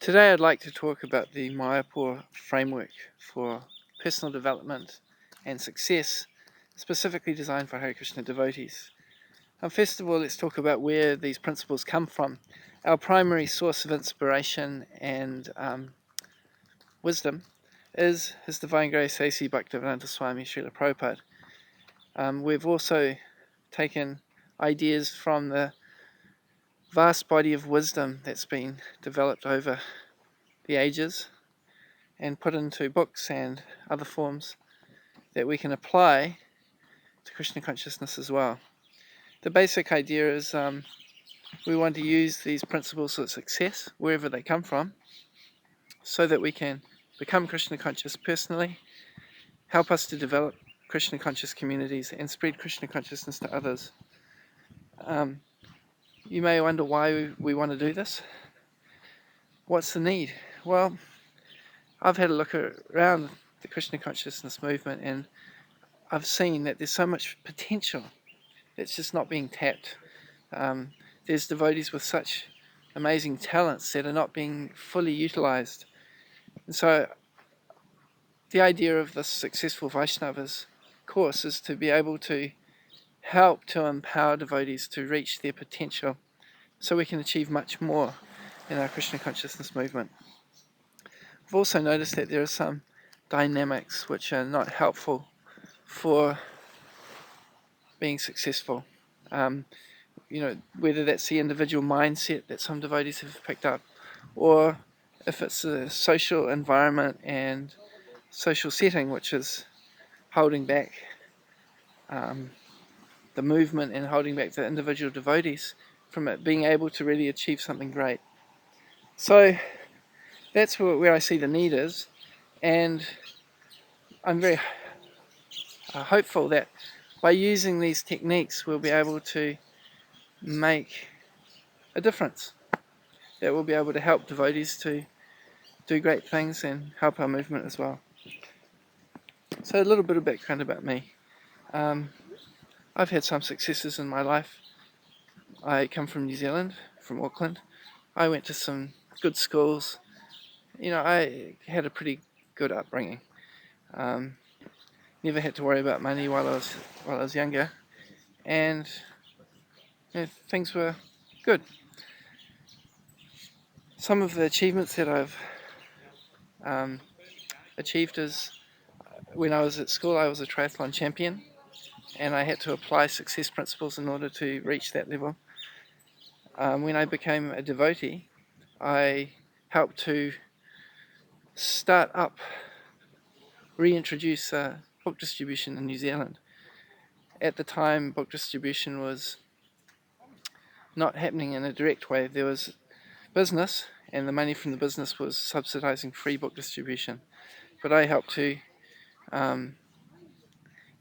Today I'd like to talk about the Mayapur framework for personal development and success, specifically designed for Hare Krishna devotees. First of all, let's talk about where these principles come from. Our primary source of inspiration and wisdom is His Divine Grace A.C. Bhaktivedanta Swami Srila Prabhupada. We've also taken ideas from the vast body of wisdom that's been developed over the ages and put into books and other forms that we can apply to Krishna consciousness as well. The basic idea is we want to use these principles of success, wherever they come from, so that we can become Krishna conscious personally, help us to develop Krishna conscious communities, and spread Krishna consciousness to others. You may wonder why we want to do this. What's the need? Well, I've had a look around the Krishna consciousness movement, and I've seen that there's so much potential that's just not being tapped. There's devotees with such amazing talents that are not being fully utilized. And so the idea of this successful Vaisnavas course is to be able to help to empower devotees to reach their potential so we can achieve much more in our Krishna consciousness movement. I've also noticed that there are some dynamics which are not helpful for being successful. Whether that's the individual mindset that some devotees have picked up, or if it's the social environment and social setting which is holding back the movement and holding back the individual devotees from it being able to really achieve something great. So that's where I see the need is, and I'm very hopeful that by using these techniques we'll be able to make a difference, that we'll be able to help devotees to do great things and help our movement as well. So a little bit of background about me. I've had some successes in my life. I come from New Zealand, from Auckland. I went to some good schools. I had a pretty good upbringing. Never had to worry about money while I was younger, and things were good. Some of the achievements that I've achieved is when I was at school, I was a triathlon champion, and I had to apply success principles in order to reach that level. When I became a devotee, I helped to reintroduce book distribution in New Zealand. At the time, book distribution was not happening in a direct way. There was business, and the money from the business was subsidizing free book distribution. But I helped to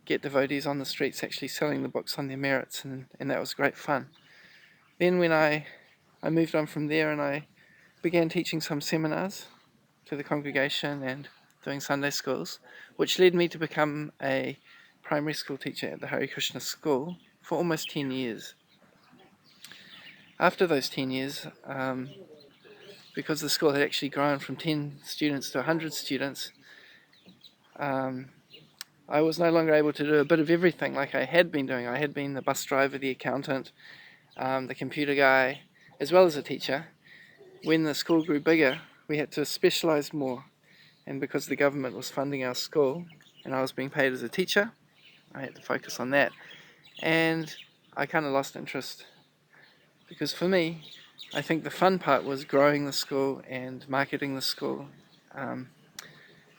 get devotees on the streets actually selling the books on their merits, and that was great fun. Then when I moved on from there and I began teaching some seminars to the congregation and doing Sunday schools, which led me to become a primary school teacher at the Hare Krishna school for almost 10 years. After those 10 years, because the school had actually grown from 10 students to 100 students, I was no longer able to do a bit of everything like I had been doing. I had been the bus driver, the accountant, the computer guy, as well as a teacher. When the school grew bigger, we had to specialize more. And because the government was funding our school and I was being paid as a teacher, I had to focus on that. And I kind of lost interest, because for me, I think the fun part was growing the school and marketing the school.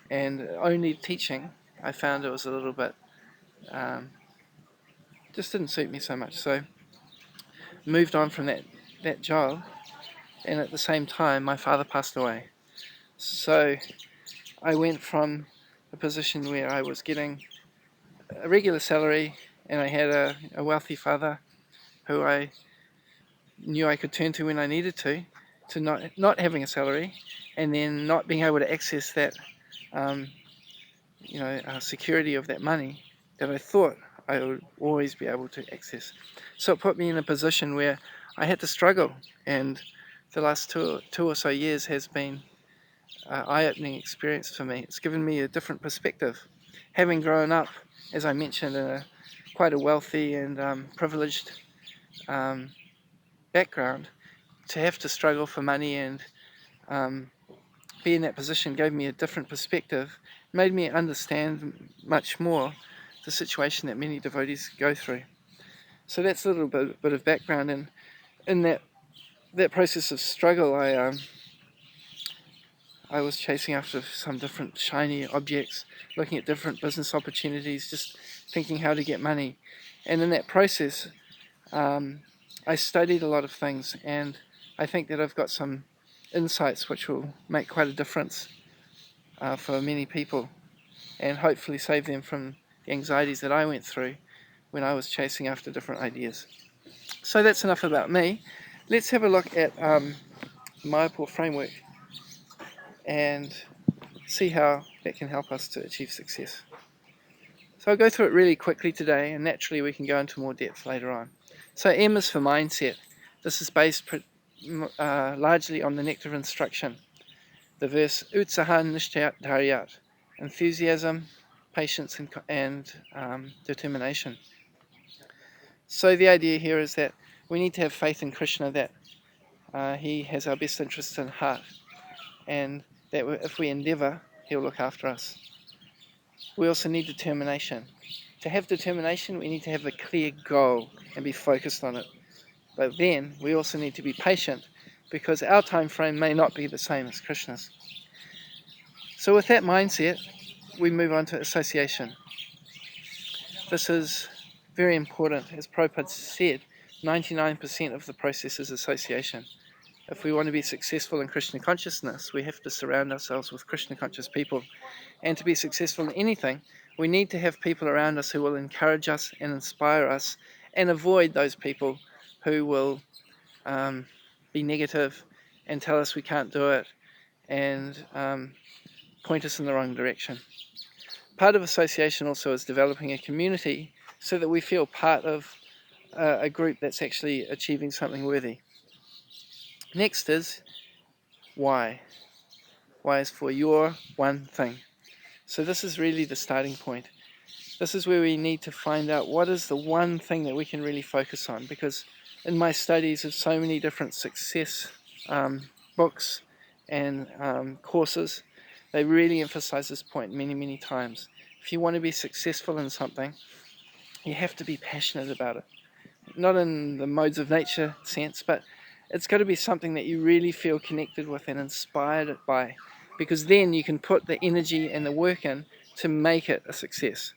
And only teaching, I found it was a little bit, just didn't suit me so much. So moved on from that job, and at the same time my father passed away. So I went from a position where I was getting a regular salary and I had a wealthy father who I knew I could turn to when I needed to not having a salary, and then not being able to access that security of that money that I thought I would always be able to access. So it put me in a position where I had to struggle, and the last two or so years has been an eye-opening experience for me. It's given me a different perspective. Having grown up, as I mentioned, in quite a wealthy and privileged um, background, to have to struggle for money and be in that position gave me a different perspective, made me understand much more the situation that many devotees go through. So that's a little bit of background, and in that process of struggle, I was chasing after some different shiny objects, looking at different business opportunities, just thinking how to get money. And in that process, I studied a lot of things, and I think that I've got some insights which will make quite a difference for many people, and hopefully save them from the anxieties that I went through when I was chasing after different ideas. So that's enough about me. Let's have a look at the Mayapore framework and see how that can help us to achieve success. So I'll go through it really quickly today, and naturally we can go into more depth later on. So M is for mindset. This is based largely on the nectar of instruction. The verse Utsahan Nishtayat Dharyat, enthusiasm, patience, and determination. So the idea here is that we need to have faith in Krishna, that he has our best interests in heart, and that if we endeavour, he'll look after us. We also need determination. To have determination, we need to have a clear goal and be focused on it. But then we also need to be patient, because our time frame may not be the same as Krishna's. So with that mindset, we move on to association. This is very important. As Prabhupada said, 99% of the process is association. If we want to be successful in Krishna consciousness, we have to surround ourselves with Krishna conscious people. And to be successful in anything, we need to have people around us who will encourage us and inspire us, and avoid those people who will be negative and tell us we can't do it, and point us in the wrong direction. Part of association also is developing a community so that we feel part of a group that's actually achieving something worthy. Next is why. Why is for your one thing. So this is really the starting point. This is where we need to find out what is the one thing that we can really focus on, because in my studies of so many different success books and courses, they really emphasize this point many times. If you want to be successful in something, you have to be passionate about it. Not in the modes of nature sense, but it's got to be something that you really feel connected with and inspired by, because then you can put the energy and the work in to make it a success.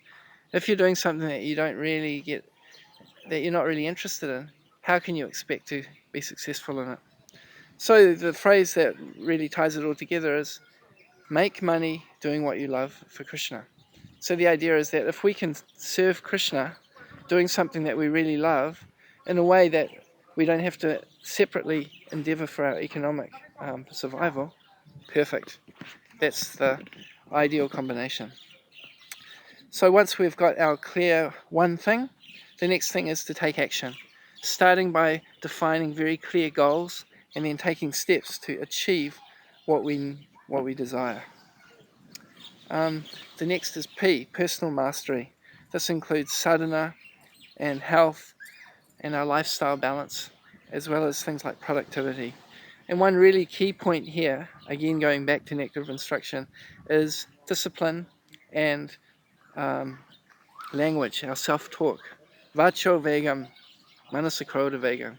If you're doing something that you don't really get, that you're not really interested in, how can you expect to be successful in it? So the phrase that really ties it all together is make money doing what you love for Krishna. So the idea is that if we can serve Krishna doing something that we really love in a way that we don't have to separately endeavor for our economic survival, perfect. That's the ideal combination. So once we've got our clear one thing, the next thing is to take action, starting by defining very clear goals and then taking steps to achieve what we desire. The next is P, personal mastery. This includes sadhana and health and our lifestyle balance, as well as things like productivity. And one really key point here, again going back to nectar of instruction, is discipline and language, our self-talk. Vacho vegam, manasakroda vegam.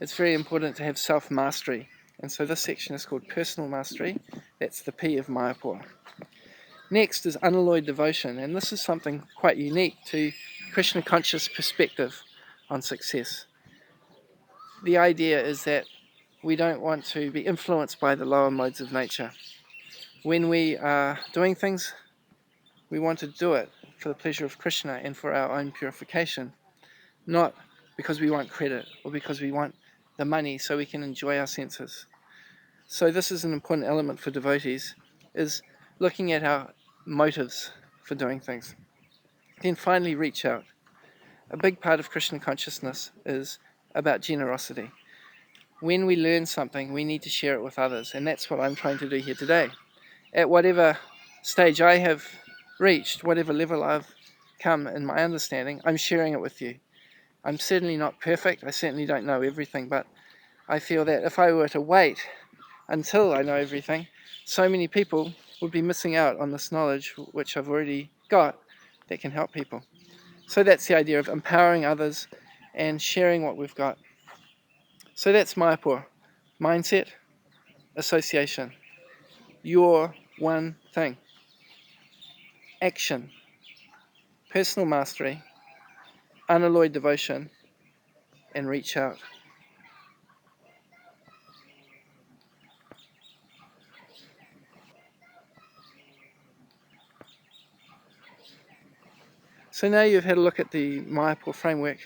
It's very important to have self-mastery. And so this section is called personal mastery. That's the P of Mayapur. Next is unalloyed devotion, and this is something quite unique to Krishna conscious perspective on success. The idea is that we don't want to be influenced by the lower modes of nature. When we are doing things, we want to do it for the pleasure of Krishna and for our own purification, not because we want credit or because we want the money so we can enjoy our senses. So this is an important element for devotees, is looking at our motives for doing things. Then finally, reach out. A big part of Krishna consciousness is about generosity. when we learn something, we need to share it with others, and that's what I'm trying to do here today. At whatever stage I have reached, whatever level I've come in my understanding, I'm sharing it with you. I'm certainly not perfect, I certainly don't know everything, but I feel that if I were to wait until I know everything, so many people would be missing out on this knowledge which I've already got that can help people. So that's the idea of empowering others and sharing what we've got. So that's Mayapur. Mindset, association, your one thing. Action, personal mastery, unalloyed devotion, and reach out. So now you've had a look at the Mayapur framework,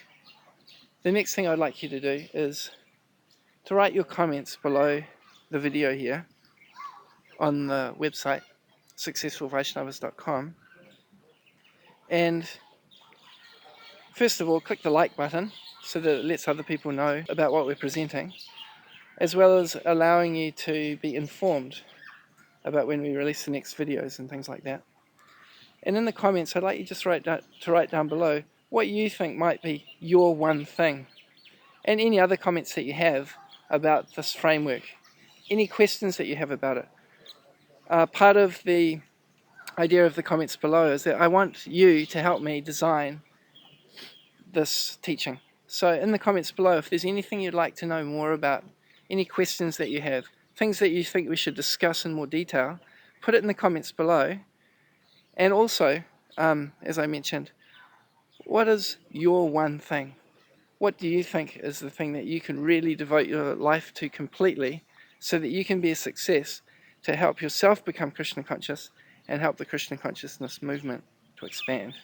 the next thing I'd like you to do is to write your comments below the video here on the website successfulvaisnavas.com, and first of all click the like button so that it lets other people know about what we're presenting, as well as allowing you to be informed about when we release the next videos and things like that. And in the comments I'd like you just write down below what you think might be your one thing, and any other comments that you have about this framework, any questions that you have about it. Part of the idea of the comments below is that I want you to help me design this teaching. So in the comments below, if there's anything you'd like to know more about, any questions that you have, things that you think we should discuss in more detail, put it in the comments below. And also, as I mentioned, what is your one thing? What do you think is the thing that you can really devote your life to completely so that you can be a success to help yourself become Krishna conscious and help the Krishna consciousness movement to expand?